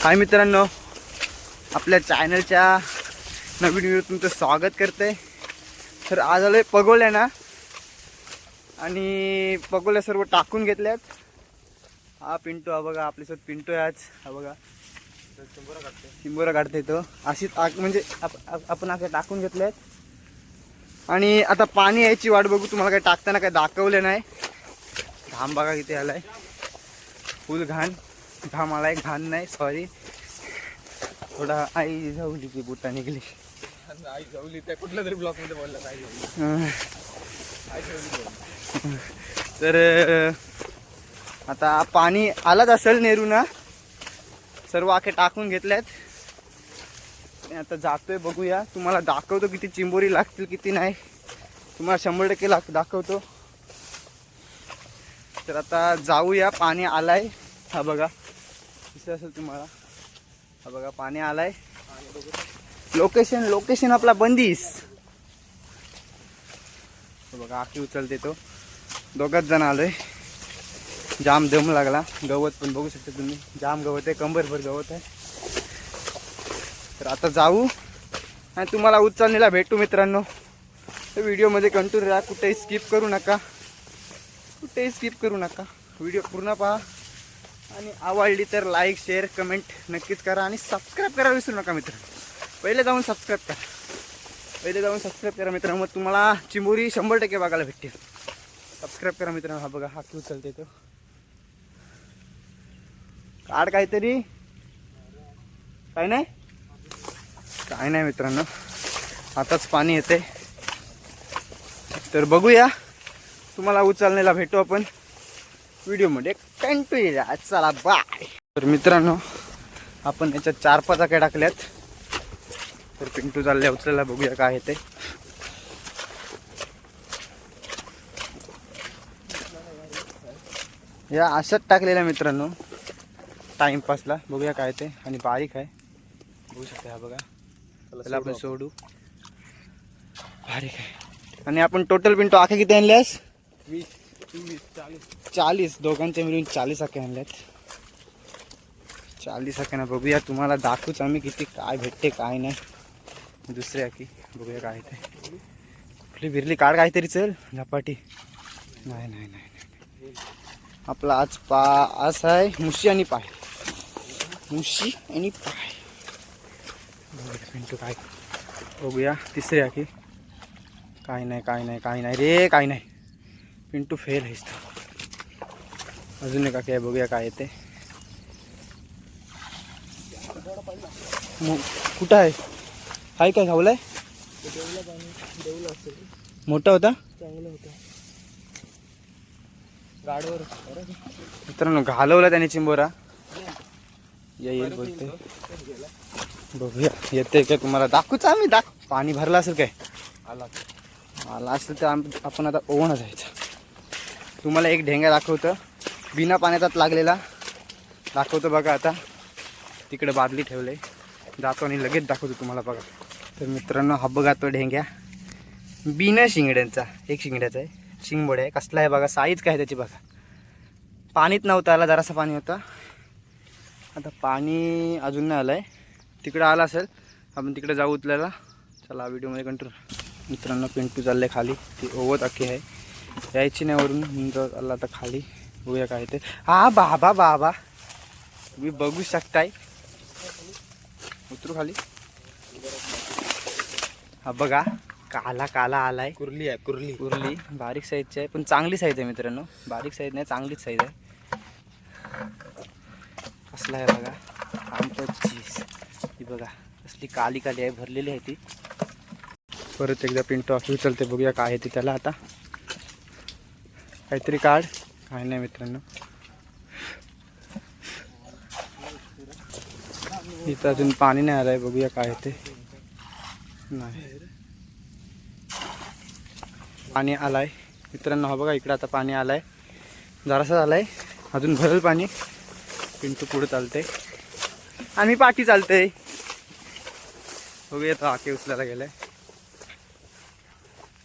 हाय मित्रांनो, आपल्या चॅनलच्या नवीन व्हिडिओ तुमचं स्वागत करते. तर आज आलोय पगोल्या ना, आणि पगोल्या सर्व टाकून घेतल्यात. हा पिंटू, हा बघा आपल्यासोबत पिंटू आहे आज. हा बघा चिंबोरा काढते तो अशीच म्हणजे आपण आता टाकून घेतल्यात. आणि आता पाणी यायची वाट बघू. तुम्हाला काही टाकताना काही दाखवलं नाही. घाम बघा किती आलाय, फुल घाम आलाय. घाण नाही, सॉरी, थोडा आई जाऊली की बुटा निघली. आई जाऊली त्या कुठल्या तरी ब्लॉक मध्ये बोलला आई जाऊली. तर आता पाणी आलाच असेल नेरूना. सर्व आखे टाकून घेतल्यात. आता जातोय, बघूया. तुम्हाला दाखवतो किती चिंबोरी लागतील किती नाही. तुम्हाला 100% दाखवतो. तर आता जाऊया. पाणी आलाय, हा बघा दिसत असेल तुम्हाला. हा बघा पाणी आलाय. लोकेशन आपला बंदिस. बघा आखी उचलते तो. दोघच जण आलोय. जाम दम लागला. गवत पण बघू शकता तुम्ही, जाम गवत आहे, कंबरभर गवत आहे. तर आता जाऊ आणि तुम्हाला उचलणीला भेटू मित्रांनो. तर व्हिडिओमध्ये कंटिन्यू राहा, कुठेही स्किप करू नका. व्हिडिओ पूर्ण पहा. आणि आवडली तर लाईक, शेअर, कमेंट नक्कीच करा. आणि सबस्क्राईब करायला विसरू नका मित्रांनो. पहिले जाऊन सबस्क्राईब करा मित्रांनो. मग तुम्हाला चिंबोरी 100% बघायला भेटते. सबस्क्राईब करा मित्रांनो. हा बघा हा क्यू उचलते तो. काढ काहीतरी. काय नाही मित्रांनो, आताच पाणी येते. तर बघूया. तुम्हाला उचलण्याला भेटू आपण व्हिडिओमध्ये. कंटिन्यू. चला बाय. तर मित्रांनो, आपण याच्यात 4-5 आके टाकल्यात. तर पिंटू चालल्या उचलायला. बघूया काय येते. या अशाच टाकलेल्या मित्रांनो, टाइमपासला. बघूया काय ते. आणि बारीक आहे, बघू शकता. हा बघा, त्याला आपण सोडू. बारीक आहे. आणि आपण टोटल पिंटू आखे किती आणल्यास? 20, 24, 40. दोघांचे मिळून 40 आखे आणल्यात. 40 आख्यानं बघूया. तुम्हाला दाखवूच आम्ही किती काय भेटते काय नाही. दुसरे आखी बघूया काय ते. कुठली बिरली काढ काहीतरी. चल झपाटी. नाही. आपला आज आहे मुशी आणि पाय. पिंटू काय बघूया. तिसरी आखी. काय नाही रे, काय नाही. पिंटू फेल आहेस तो. अजून एक आखी आहे, बघूया काय येते. कुठं आहे? काय घावलाय? मोठा होता, चांगलं होतं. गाडवर मित्रांनो घालवला त्याने चिंबोरा. येईल बोलते. बघूया येते काय. तुम्हाला दाखवूच आम्ही. पाणी भरलं असेल काय. आला असेल तर आपण आता ओवणं जायचं. तुम्हाला एक ढेंगा दाखवतं, बिना पाण्याचाच लागलेला दाखवतो. बघा आता तिकडे बादली ठेवले. जातो आणि लगेच दाखवतो तुम्हाला. बघा तर मित्रांनो, हा बघा तो ढेंग्या बिना शिंगड्यांचा. एक शिंगड्याचा आहे, शिंगबोड आहे. कसला आहे बघा, साईज काय त्याची बघा. पाणीच नव्हतं आला, जरासा पाणी होता. आता पाणी अजून नाही आलं आहे. तिकडं आला असेल, आपण तिकडे जाऊ उचलायला. चला व्हिडिओमध्ये कंटिन्यू. मित्रांनो पिंटू चालले खाली. ती ओवत अख्खी आहे, यायची नाही वरून. म्हणून आला आता खाली. बघूया काय ते. हा बाबा तुम्ही बघू शकताय. उतरू खाली. हा बघा काला आलाय. कुर्ली आहे, कुर्ली. बारीक साईजची आहे, पण चांगली साईज आहे मित्रांनो. बारीक साईज नाही, चांगलीच साईज आहे. कसला आहे बघा. चीज ही बघा, कसली काली आहे, भरलेली आहे ती. परत एकदा पिंटू आखी उचलते. बघूया काय आहे ती. त्याला आता काहीतरी काढ. काय नाही मित्रांनो, इथं अजून पाणी नाही आलंय. बघूया काय आहे ते. नाही, पाणी आलाय मित्रांनो. हा बघा इकडं आता पाणी आलाय, जरासं आलाय. अजून भरेल पाणी. पिंटू पुढे चालते आणि मी पाठी चालते. बघूया तो आके उचलायला गेलाय.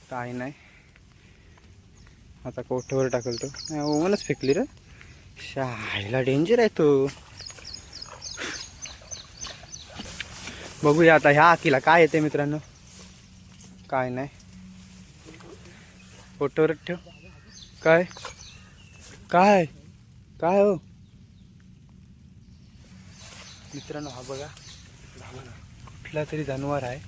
काय नाही, आता कोठ्यावर टाकल तो. ओवनच फेकली रे. शाळेला डेंजर आहे तो. बघूया आता ह्या आखीला काय येते मित्रांनो. काय नाही, फोटोवर ठेव. काय काय काय हो मित्रांनो, हा बघा कुठला तरी जनावर आहे.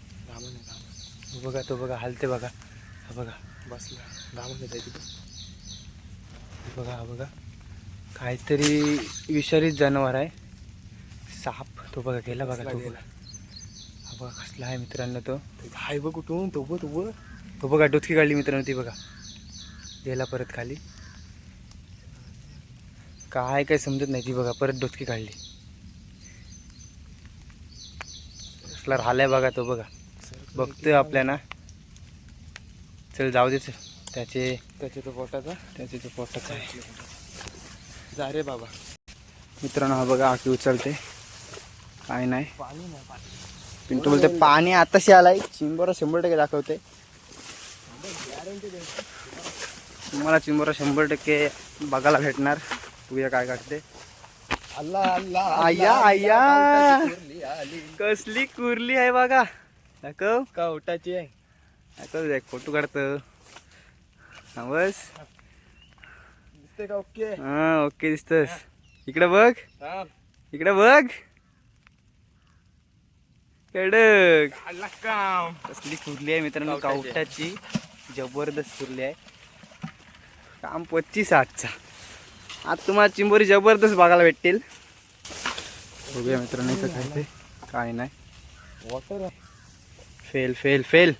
बघा तो बघा हलते बघा. हा बघा बसला धामण येत तिथे. बघा हा बघा काहीतरी विषारी जनावर आहे. साप. तो बघा गेला बघा. तो बघा हा बघा कसला आहे मित्रांनो. तो हाय बघ कुठून तो बघ तो बघा डोचकी काढली मित्रांनो. ती बघा गेला परत खाली. काय समजत नाही. ती बघा परत डोचकी काढली. कसला राहिलाय बघा तो बघा. बघतोय आपल्याला. चल जाऊ दे. त्याचे तो पोटाचा. तो पोटाचा आहे. जा रे बाबा. मित्रांनो हा बघा आखी उचलते. काय नाही. पाणी नाही पाणी. पिंटू बोलते पाणी आताशी आलाय. चिंबोरा 100% दाखवते. तुम्हाला चिंबोरा 100% बघायला भेटणार. बघूया काय काढते. अल्ला अल्ला आया आया आली. कसली कुर्ली आहे बघा. दाखव कवटाची आहे. दाखव. एक फोटो काढतो. हा बस. दिसते का? ओके. हा ओके दिसतस. इकडे बघ. थांब. इकडे बघ. कडक. अल्ला काम. कसली कुर्ली आहे मित्रांनो. कवटाची जबरदस्त कुर्ली आहे. काम 25 आजचा. आज तुम्हाला चिंबोरी जबरदस्त बघायला भेटतील. बघूया मित्रांनो इथं काय ते. काय नाही. वॉटर आहे. Fail fail fail.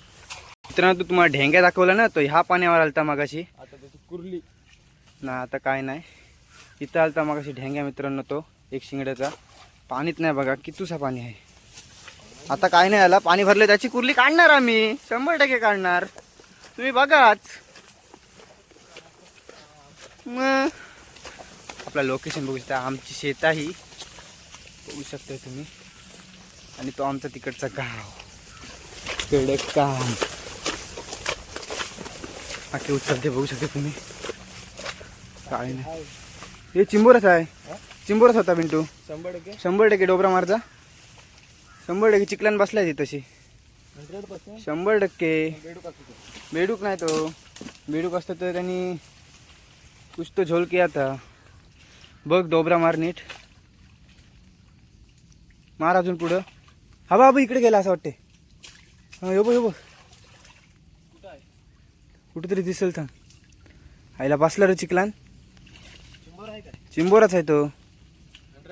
मित्रांनो तू तुम्हाला ढेंग्या दाखवला ना. तो ह्या पाण्यावर आलता मागाशी. आता त्याची कुर्ली ना आता काय नाही. इथं आलता मागाशी ढेंग्या मित्रांनो. तो एक शिंगड्याचा. पाणीच नाही बघा. कितूसा पाणी आहे. आता काय नाही आला. पाणी भरले त्याची कुर्ली काढणार आम्ही. 100% काढणार. तुम्ही बघाच. मग आपला लोकेशन बघू शकता. आमची शेत ही बघू शकता तुम्ही. आणि तो आमचा तिकडचा गाव. कडक काम. आखी उचलते बघू शकता तुम्ही. काय नाही. हे चिंबोराच आहे. चिंबोराच होता पिंटू. 100%. 100% डोबरा मारचा. 100% चिकलान बसलाय ती तशी. 100%. 100%. बेडूक असतो. बेडूक नाही तो. बेडूक असतं तर त्यांनी कुछ तो झोल किया था. बघ डोबरा मार नीट. मार अजून पुढं. हा बाबा इकडे गेला असं वाटते. हा यो बघ कुठं आहे? कुठेतरी दिसेल थांब. आईला बसला रे चिकलान. चिंबर आहे काय? चिंबोराच आहे तो.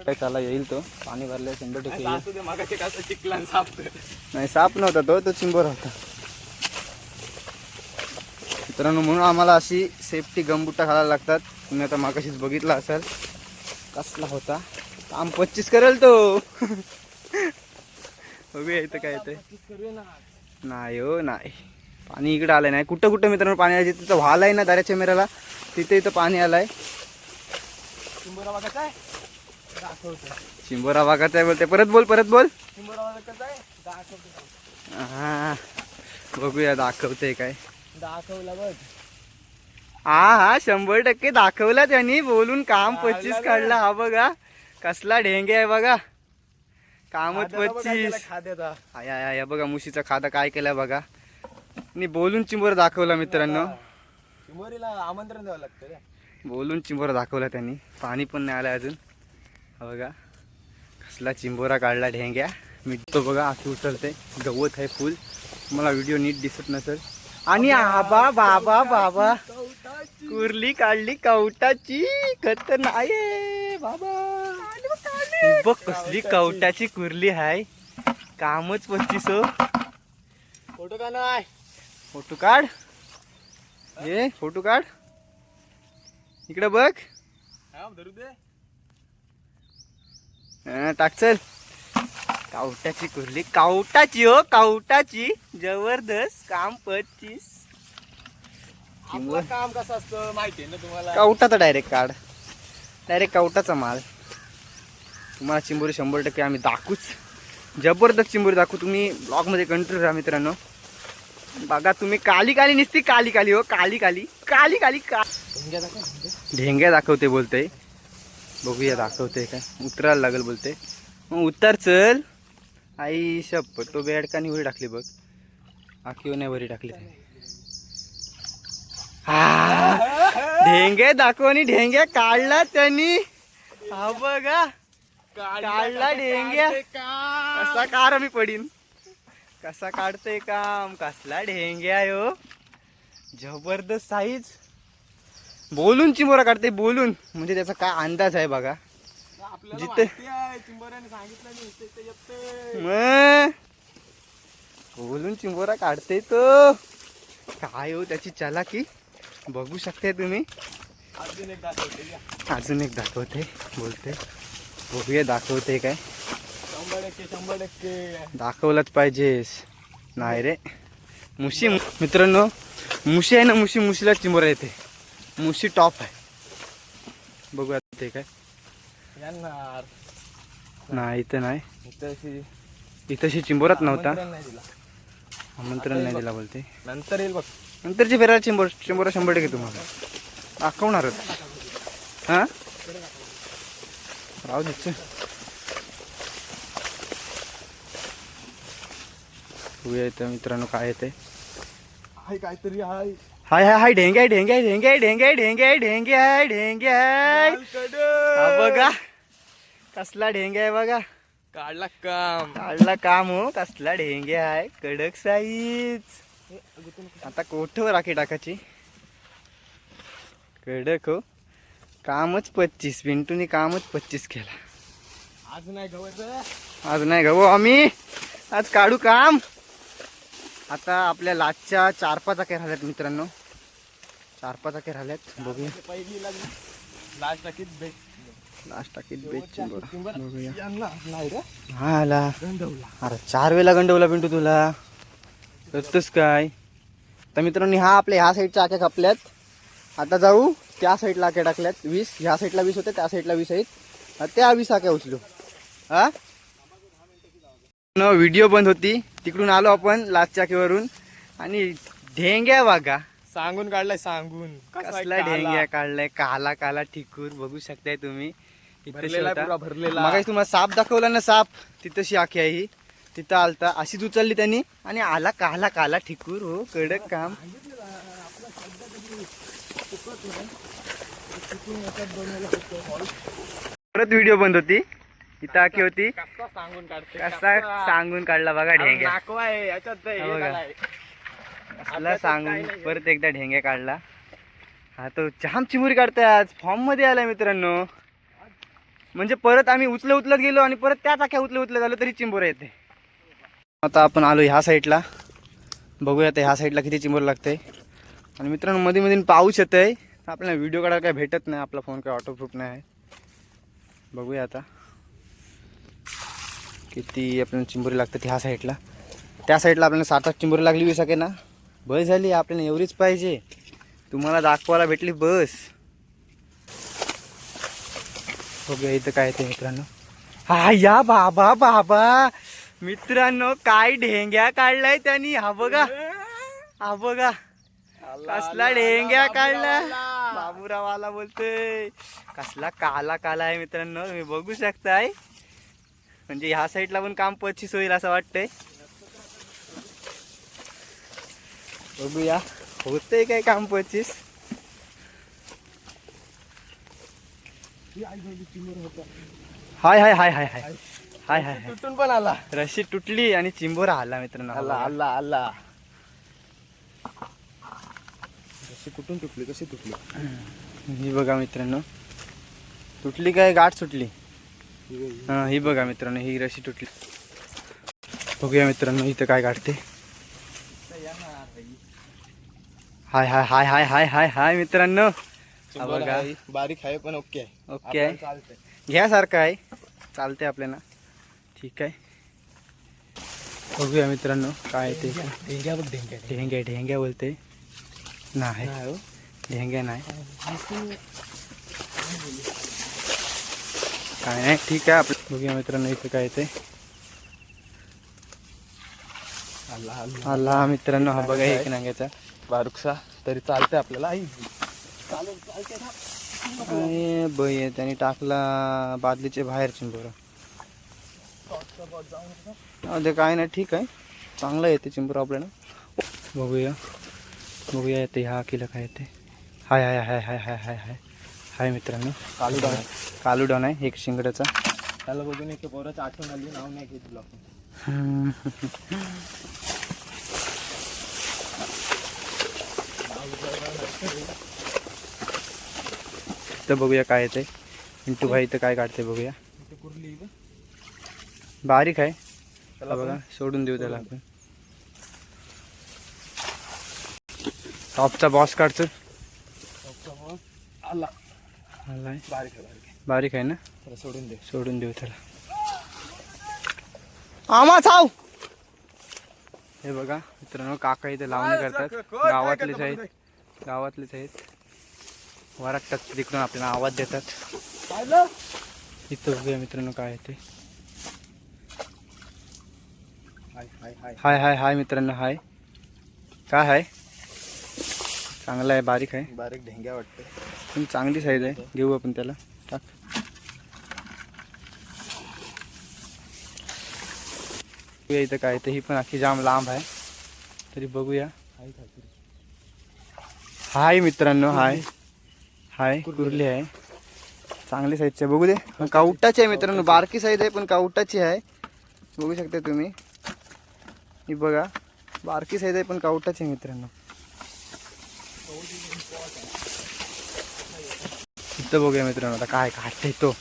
काय चाला येईल तो. पाणी भरले 100% येईल. असू दे. मागाचे कसं चिकलान साफ. नाही साप नव्हता तो चिंबोरा होता मित्रांनो. म्हणून आम्हाला अशी सेफ्टी गमबुट्टा घालायला लागतात. तुम्ही आता मागाशीच बघितला असाल कसला होता. काम 25 करेल तो. बघूया इथं काय येते. नाही हो नाही. पाणी इकडे आलंय नाही. कुठं कुठं मित्रांनो पाणी आलं. तिथं व्हाल आहे ना दाऱ्याच्या मेराला. तिथे इथं पाणी आलंय. चिंबोरा बघायचा आहे. दाखवतो. चिंबोरा वागाचा आहे बोलते. परत बोल. चिंबोरा बघायचा आहे. दाखवतो. हा बघूया दाखवते काय. दाखवला बघ. हा 100% दाखवला त्यांनी. बोलून काम 25 काढला. हा बघा कसला ढेंगे आहे बघा. कामच 25. खाद्याचा. या बघा मुशीचा खादा काय केलाय बघा. आणि बोलून चिंबोरा दाखवला मित्रांनो. चिंबोरीला आमंत्रण द्यावं लागतं रे. बोलून चिंबोरा दाखवला त्यांनी. पाणी पण नाही आलं अजून. हा बघा कसला चिंबोरा काढला ढेंग्या. मी तो बघा आखी उचलते. गवत आहे फुल. मला व्हिडिओ नीट दिसत नसेल. आणि आबा बाबा बाबा कुर्ली काढली कवटाची. खतर नाही बाबा. बघ कसली कवटाची कुर्ली आहे. कामच 25 हो. फोटो का नाही? फोटो काढ. हे फोटो काढ. इकडे बघ. हा धरू दे. टाक चल. कावटाची कुर्ली. कावटाची हो कावटाची. जबरदस्त काम 25. आपलं काम कसं असतं माहिती आहे ना तुम्हाला. कावटाचा डायरेक्ट काढ. डायरेक्ट कावटाचा माल. तुम्हाला चिंबोरी 100% आम्ही दाखवूच. जबरदस्त चिंबोरी दाखवू. तुम्ही ब्लॉगमध्ये कंटिन्यू राहा मित्रांनो. बघा तुम्ही. काली काली निसती. काली काली हो. काली काली काली काली ढेंग्या दाखवते बोलते. बघूया दाखवते काय. उतरायला लागेल बोलते. मग उतर चल. आई शप्पथ, तो बेडकानी उडी टाकली बघ. आखीव नाही वरी टाकली त्याने. ढेंगे दाखव आणि ढेंगे काढला त्यांनी. हा बघा काढला ढेंग्या. कसा कार मी पडीन. कसा काढतोय काम. कसला ढेंग्या यो. जबरदस्त साईज. बोलून चिंबोरा काढते बोलून. म्हणजे त्याचा काय अंदाज आहे बघा. जिथे बोलून चिंबोरा काढते तो. काय हो त्याची चालाकी बघू शकते तुम्ही. अजून एक दाखवते बोलते. बघूया दाखवते काय. 100% दाखवलंच पाहिजेस. नाही रे मुशी. मित्रांनो मुशी आहे ना, मुशीला चिंबोरा येते. मुशी टॉप आहे. बघूया ते काय. येणार नाही इथं नाही. तशी इथंशी चिंबोरात नव्हता. नाही दिला. आमंत्रण नाही दिला बोलते. नंतर येईल बघ. नंतरची फेरायला चिंबोरा 100% तुम्हाला दाखवणारच. हा राहू दे. बघूया इथं मित्रांनो काय येते. हाय काहीतरी हाय. हाय हाय हाय ढेंगे ढेंगे ढेंगे ढेंगे ढेंगे ढेंगे आहे ढेंगे आहे. हा बघा कसला ढेंगे आहे बघा. काढला काम. काढला काम हो. कसला ढेंगे आहे. कडक साईज. आता कोठवर राखी टाकायची. कडक हो. कामच 25. पिंटूनी कामच 25 केला. आज नाही गवत. आज नाही गो आम्ही. आज काढू काम. आता आपल्या लाचच्या 4-5 आके राहिल्यात मित्रांनो. 4-5 आके राहिल्यात. बघूया पहिली लास्ट टाकीत बेट. लास्ट टाकीत बेच बघूया. नाही रे हा आला. गंडवला. अरे 4 वेळेला गंडवला पिंटू तुला. करतोस काय. तर मित्रांनो हा आपल्या ह्या साईडच्या आख्या कापल्यात. आता जाऊ त्या साईडला आख्या टाकल्यात 20. ह्या साईडला 20 होते, त्या साईडला 20 आहेत. त्या 20 आख्या उचलू. हा व्हिडिओ बंद होती. तिकडून आलो आपण लाचच्या आखेवरून. आणि ढेंग्या बघा. सांगून काढलाय सांगून. कसला ढेंग्या काढलाय. काला काला ठिकूर बघू शकताय तुम्ही. भरलेला पुरा भरलेला. मग तुम्हाला साप दाखवला ना. साप तिथंशी आखी आहे ही. तिथं आलता अशीच उचलली त्यांनी आणि आला काला काला ठिकूर. हो कडक काम. परत व्हिडिओ बंद होती. इथं आखी होती. कसा सांगून काढते. कसा सांगून काढला बघा ढेंग्या. नाकवा आहे याच्यात. हे बघा. काढाय. कसला सांगून परत एकदा ढेंग्या काढला. हा तो जाम चिमुरी काढताय आज. फॉर्म मध्ये आलाय मित्रांनो. म्हणजे परत आम्ही उचलत गेलो आणि परत त्याच आख्या उचलत आलो तरी चिंबोरा येते. आता आपण आलो ह्या साईडला. बघूया आता ह्या साईडला किती चिंबोर लागते. आणि मित्रांनो मध्ये मध्ये पाऊस येतंय. आपल्याला व्हिडिओ काढायला काय भेटत नाही. आपला फोन काय ऑटोप्रूफ नाही आहे. बघूया आता किती आपल्याला चिंबोरी लागतात ह्या साईडला. त्या साईडला आपल्याला 7-8 चिंबोरी लागली 20 आके ना. बस झाली. आपल्याला एवढीच पाहिजे. तुम्हाला दाखवायला भेटली बस. बघूया इथं काय ते मित्रांनो. हा या बाबा बाबा मित्रांनो काय ढेंग्या काढलाय त्यांनी. हा बघा. हा बघा कसला ढेंग्या काढला. बाबूराव आला बोलतोय. कसला काला काला आहे मित्रांनो. तुम्ही बघू शकताय. म्हणजे ह्या साईडला पण काम 25 होईल असं वाटतंय. बघूया होतंय काय काम 25. हाय हाय हाय हाय हाय हाय हाय. तुटून पण आला. रशी तुटली आणि चिंबोरा आला मित्रांनो. आला आला आला. कशी कुठून तुटली. कशी तुटली. ही बघा मित्रांनो. तुटली काय गाठ सुटली. हा ही बघा मित्रांनो. ही रशी तुटली. बघूया मित्रांनो इथं काय काढते. हाय हाय हाय हाय हाय हाय हाय मित्रांनो. हा बघा बारीक आहे पण ओके आहे. ओके आहे. चालतंय. घ्यासारखं आहे. चालते आपल्याला. ठीक आहे. बघूया मित्रांनो काय ते. ढेंग्या बघ. ढेंग्या ढेंग्या ढेंग्या बोलते. नाही ढेंग्या नाही. काय नाही ठीक आहे. आपलं बघूया मित्रांनो इथं काय ते. आला मित्रांनो. हा बघा एक नांग्याचा बारूकसा तरी चालतंय आपल्याला. आई आणि बय त्याने टाकला बादलीचे बाहेर चिंबोरा. ते काय नाही, ठीक आहे, चांगलं येते चिंबूर आपल्याला. बघूया बघूया येते ह्या किलो काय येते. हाय हाय हाय हाय हाय हाय हाय हाय मित्रांनो, कालूडॉन आहे एक शिंगड्याचा. त्याला बघून एक पोराची आठवण आली, नाव नाही घेत तुला. तर बघूया काय येते. पिंटू भाई तर काय काढते बघूया. कुर्ली बारीक आहे बघा, सोडून देऊ त्याला आपण. टॉपचा बॉस काढतो. आला आलाय, बारीक आहे, बारीक आहे. बारीक आहे ना, त्याला सोडून दे. सोडून देऊ त्याला. आमा चाव. हे बघा मित्रांनो, काका इथे लावणी करतात. गावातलेच आहेत, गावातलेच आहेत. वराटतात तिकडून आपल्याला आवाज देतात. इथं बघूया मित्रांनो काय आहे ते. हाय हाय हाय हाय हाय हाय मित्रांनो, हाय. काय आहे, चांगला आहे, बारीक आहे, बारीक ढेंग्या वाटते. पण चांगली साईज आहे. घेऊ आपण त्याला. टाक. बघूया इथं काय ते. ही पण अख्खी जाम लांब आहे, तरी बघूया. हाय मित्रांनो, हाय हाय, कुर्ली आहे, चांगली साईजची आहे. बघू दे, काउटाची आहे मित्रांनो, बारकी साईज आहे पण काउटाची आहे. बघू शकता तुम्ही, ही बघा, बारकी साईज आहे पण काउटाची आहे मित्रांनो. इथं बघूया मित्रांनो, आता काय काढते तो.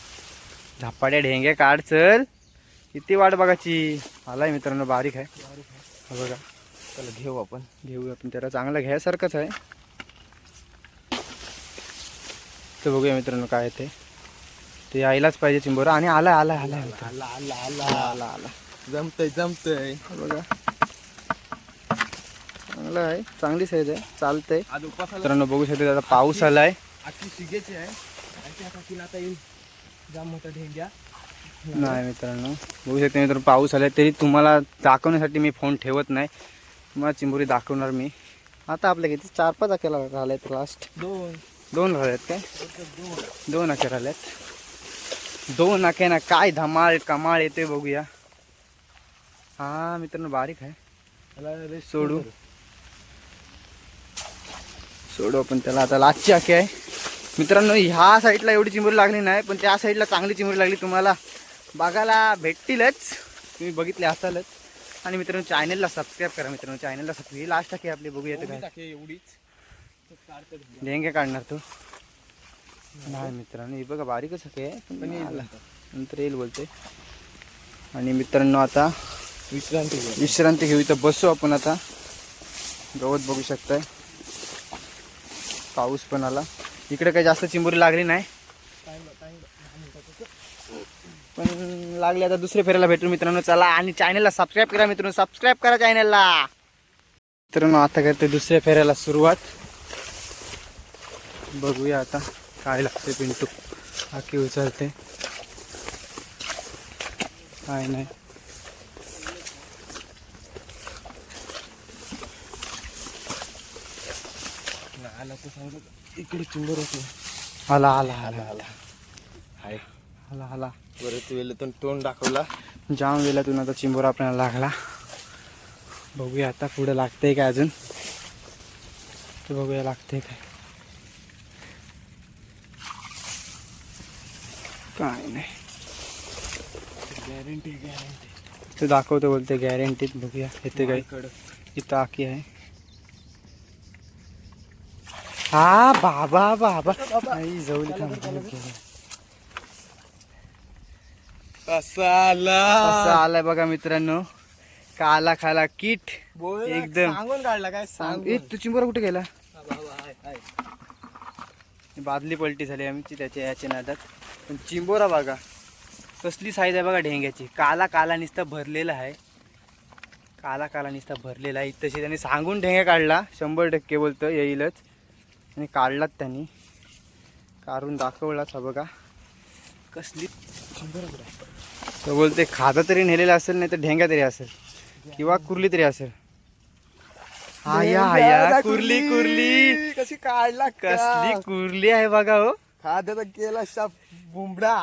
झपाट्या ढेंग्या काढ, चल. किती वाट बघायची. आलाय मित्रांनो, बारीक आहे. हा बघा, त्याला घेऊ आपण. घेऊ आपण त्याला, चांगला घ्यासारखंच आहे. तर बघूया मित्रांनो काय ते. ते यायलाच पाहिजे चिंबोरा. आणि आलाय आलाय आलाय आला आला आला आला आला. जमतय जमतय. बघा, चांगला आहे, चांगली साईज आहे, चालतंय. आज उपासाला मित्रांनो बघू शकता, आता पाऊस आलाय. आजची शिगेची आहे. आणखी आता तिला आता येईल जाम मोठा ढेंग्या. नाही मित्रांनो, बघू शकता मित्रांनो, पाऊस आलाय. तरी तुम्हाला दाखवण्यासाठी मी फोन ठेवत नाही, तुम्हाला चिंबोरी दाखवणार मी. आता आपल्या किती 4-5 अखेर राहिल्यात. लास्ट दोन राहिल्यात काय, 2 अखेर राहिल्यात. 2 अखेर ना, काय धमाल कमाल येते बघूया. हा मित्रांनो, बारीक आहे. सोडू सोडू आपण त्याला. आता लास्टची अखे आहे मित्रांनो. ह्या साईडला एवढी चिंबोरी लागली नाही, पण त्या साईडला चांगली चिंबोरी लागली. तुम्हाला बघायला भेटतीलच, तुम्ही बघितले असालच. आणि मित्रांनो, चॅनलला सबस्क्राईब करा मित्रांनो, चॅनलला सबस्क्राईब. लास्ट अखे आपली, बघूया काय एवढीच ढेंगे काढणार तो. नाही मित्रांनो, ही बघा, बारीकच अखे आहे, पण नंतर येईल बोलते. आणि मित्रांनो, आता विश्रांती घेऊ. इथं बसू आपण आता. गवत बघू शकताय, पाऊस पण आला. इकडे काही जास्त चिंबोरी लागली नाही, पण लागली. आता दुसऱ्या फेऱ्याला भेटू मित्रांनो. चला, आणि चॅनलला सबस्क्राईब करा मित्रांनो, सबस्क्राईब करा चॅनलला. मित्रांनो, आता करते दुसऱ्या फेऱ्याला सुरुवात. बघूया आता काय लागते. पिंटू आखी उचलते, काय नाही. इकडे चिंबर होतो. आला आला आला आला हाय आला आला. बरेच वेळेतून तोंड दाखवला. जाम वेळातून आता चिंबोरा आपल्याला लागला. बघूया आता पुढे लागतंय काय अजून, ते बघूया लागतंय काय. काय नाही, गॅरंटी ते दाखवतो बोलते गॅरंटीत. बघूया येते काय. इथं आखी आहे. हा बाबा बाबा, नाही जवळ कसा आला. असं आलाय बघा मित्रांनो, काला खाला किट एकदम. सांगून काढला काय सांग. तू चिंबोरा कुठे गेला. बादली पलटी झाली आमची त्याच्या याच्या नादात. पण चिंबोरा बघा कसली साईज आहे बघा ढेंग्याची. काला काला नुसता भरलेला आहे, काला काला नुसता भरलेला आहे. तशी त्यांनी सांगून ढेंग्या काढला, 100% बोलतं येईलच. आणि काढलात त्यांनी, काढून दाखवलाच. हा बघा कसली तो बोलते. खादा तरी नेलेला असेल, नाही तर ढेंग्या तरी असेल, किंवा कुर्ली तरी असेल. हा या कुर्ली कुर्ली कशी काढला. कसली कुर्ली आहे बघा. हो खाद्याचा केला शाप बुमडा.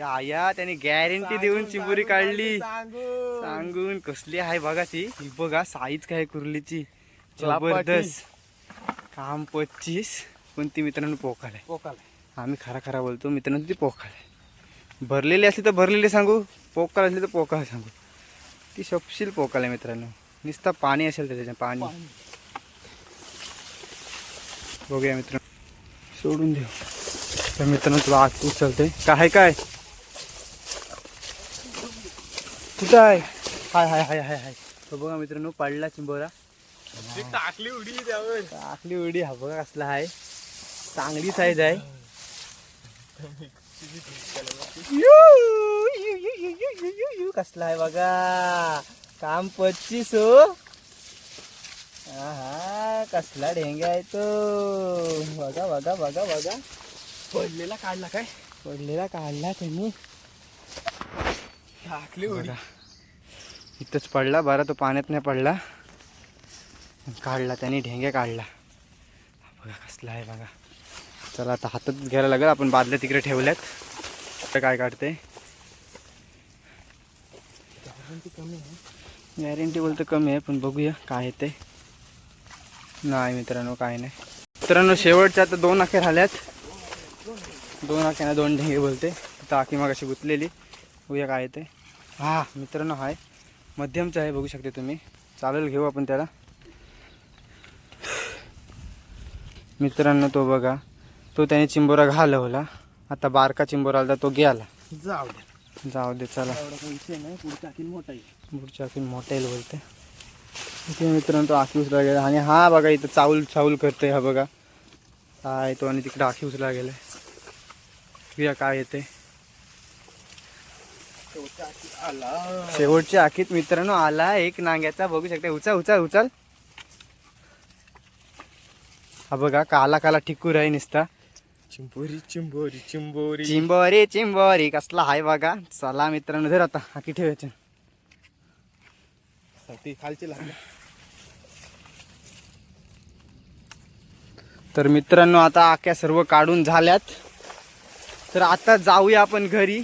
आया त्याने गॅरंटी देऊन चिंबोरी काढली. सांगू सांगून कसली आहे बघा ती. ही बघा साईज काय कुर्लीची जबरदस्त. काम 25. पण ती मित्रांनो पोकाल आहे. पोकाल आम्ही खरा बोलतो मित्रांनो, ती पोकाल आहे. भरलेली असली तर भरलेली सांगू, पोकाल असली तर पोकाल सांगू. ती सपशील पोकाल आहे मित्रांनो. नुसता पाणी असेल तर त्याच्या पाणी. बघूया मित्रांनो, सोडून देऊ. तर मित्रांनो तुला आत उचलते. काय कुठं आहे? हाय. तो बघा मित्रांनो पडला चिंबोरा. टाकली उडी त्यावर. टाकली उडी. हा बघा कसला आहे. चांगली साईज आहे. कसला आहे बघा. काम 25 हो. हा कसला ढेंगा आहे तो. बघा. पडलेला काढला काय. पडलेला काढला त्यांनी. टाकली उडी. इथंच पडला. बरा तो पाण्यात नाही पडला. काढला त्यांनी, ढेंग्या काढला. बघा कसला आहे बघा. चला आता हातात घ्यायला लागेल. आपण बादल्या तिकडे ठेवल्यात. तर काय काढते कमी आहे. गॅरंटी बोलतं कमी आहे, पण बघूया काय येते. नाही मित्रांनो काय नाही. मित्रांनो शेवटच्या आता 2 आखे राहिल्यात. 2 आख्याना 2 ढेंगे बोलते. तिथं आखी मग अशी गुतलेली. बघूया काय येते. हा मित्रांनो हाय मध्यमचं आहे, बघू शकते तुम्ही. चालेल घेऊ आपण त्याला. मित्रांनो तो बघा, तो त्याने चिंबोरा घालवला. आता बारका चिंबोरा आला तो गेला. जाऊ दे चला. विषय नाही. पुढचा आखीन मोठा आहे. पुढच्या आखीन मोठा येईल बोलते. इथे मित्रांनो तो आखी उचला गेला. आणि हा बघा इथं चावल करतोय. हा बघा काय तो. आणि तिकडे आखी उचला गेलाय. बघूया काय येते. शेवटच्या आखीत मित्रांनो आला एक नांग्याचा. बघू शकता. उचल. हा बघा काला ठिकूर आहे नुसता. चिंबोरी कसला हाय बघा. चला मित्रांनो धर आता आखी ठेवायची. खालची लागली. तर मित्रांनो आता आख्या सर्व काढून झाल्यात. तर आता जाऊया आपण घरी.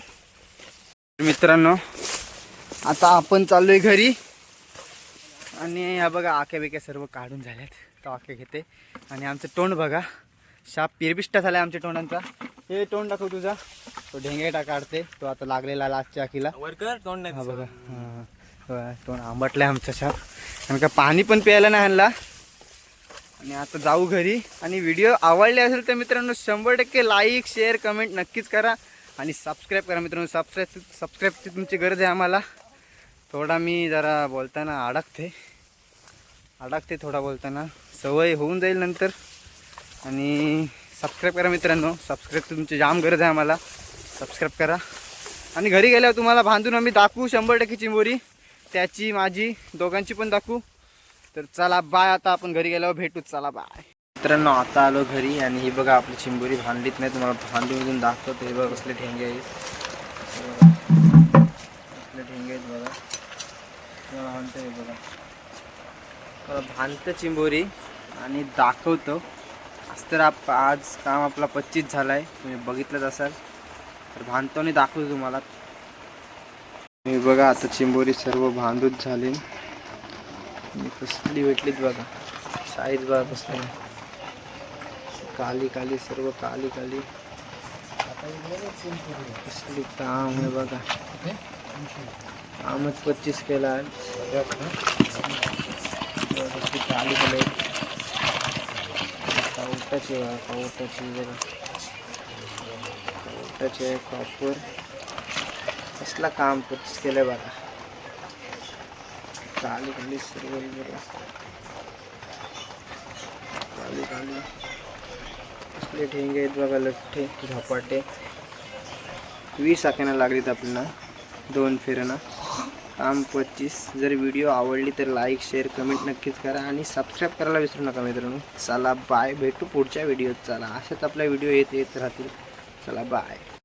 मित्रांनो आता आपण चाललोय घरी. आणि हा बघा आख्या बिक्या सर्व काढून झाल्यात. तो आख्या घेते. आणि आमचं तोंड बघा शाप पिरबिष्टा झालाय आमच्या तोंडांचा. हे तोंड दाखव तुझा. तो ढेंगेटा काढते. तो आता लागलेला लास्टच्या आखीला. वरकर तोंड नाही. हा बघा तोंड आंबटलाय आमचा शाप. कारण का पाणी पण प्यायला नाही आणला. आणि आता जाऊ घरी. आणि व्हिडिओ आवडले असेल तर मित्रांनो 100% लाईक शेअर कमेंट नक्कीच करा. आणि सबस्क्राईब करा मित्रांनो. सबस्क्राईबची तुमची गरज आहे आम्हाला. थोडा मी जरा बोलताना अडकते थोडा बोलताना. सवय होऊन जाईल नंतर. आणि सबस्क्राईब करा मित्रांनो. सबस्क्राईब तुमची जाम गरज आहे आम्हाला. सबस्क्राईब करा. आणि घरी गेल्यावर तुम्हाला बांधून आम्ही दाखवू 100% चिंबोरी. त्याची माझी दोघांची पण दाखवू. तर चला बाय. आता आपण घरी गेल्यावर भेटू. चला बाय मित्रांनो. आता आलो घरी. आणि ही बघा आपली चिंबोरी भांडलीत नाही. तुम्हाला भांडून दाखवतो. हे बघा कसले ढेंगे आहेत. कसले ढेंगे आहेत बघा. तुम्हाला म्हणतो हे बघा. मला भांडतं चिंबोरी आणि दाखवतो. तर आज काम आपला 25 झाला आहे. तुम्ही बघितलंच असाल. तर भांडतो आणि दाखवतो तुम्हाला. मी बघा आता चिंबोरी सर्व भांडूच झाली. कसली भेटलीत बघा. साईज बघा कसली काली सर्व काली. कसली काम आहे बघा. कामच 25 केला. काली कलर पावटाची बघा. पावटाची आहे प्रॉपर. कसला काम 25 केलं बघा. काली सर्व बघा. काली कसले ढेंगे आहेत बघा. लठ्ठे झपाटे. 20 आख्यानं लागलीत आपल्याला 2 फिरणं. काम 25. जर व्हिडिओ आवडली तर लाईक शेअर कमेंट नक्कीच करा. आणि सबस्क्राईब करायला विसरू नका मित्रांनो. चला बाय. भेटू पुढच्या व्हिडिओत. चला अशाच आपला व्हिडिओ येत राहतील. चला बाय.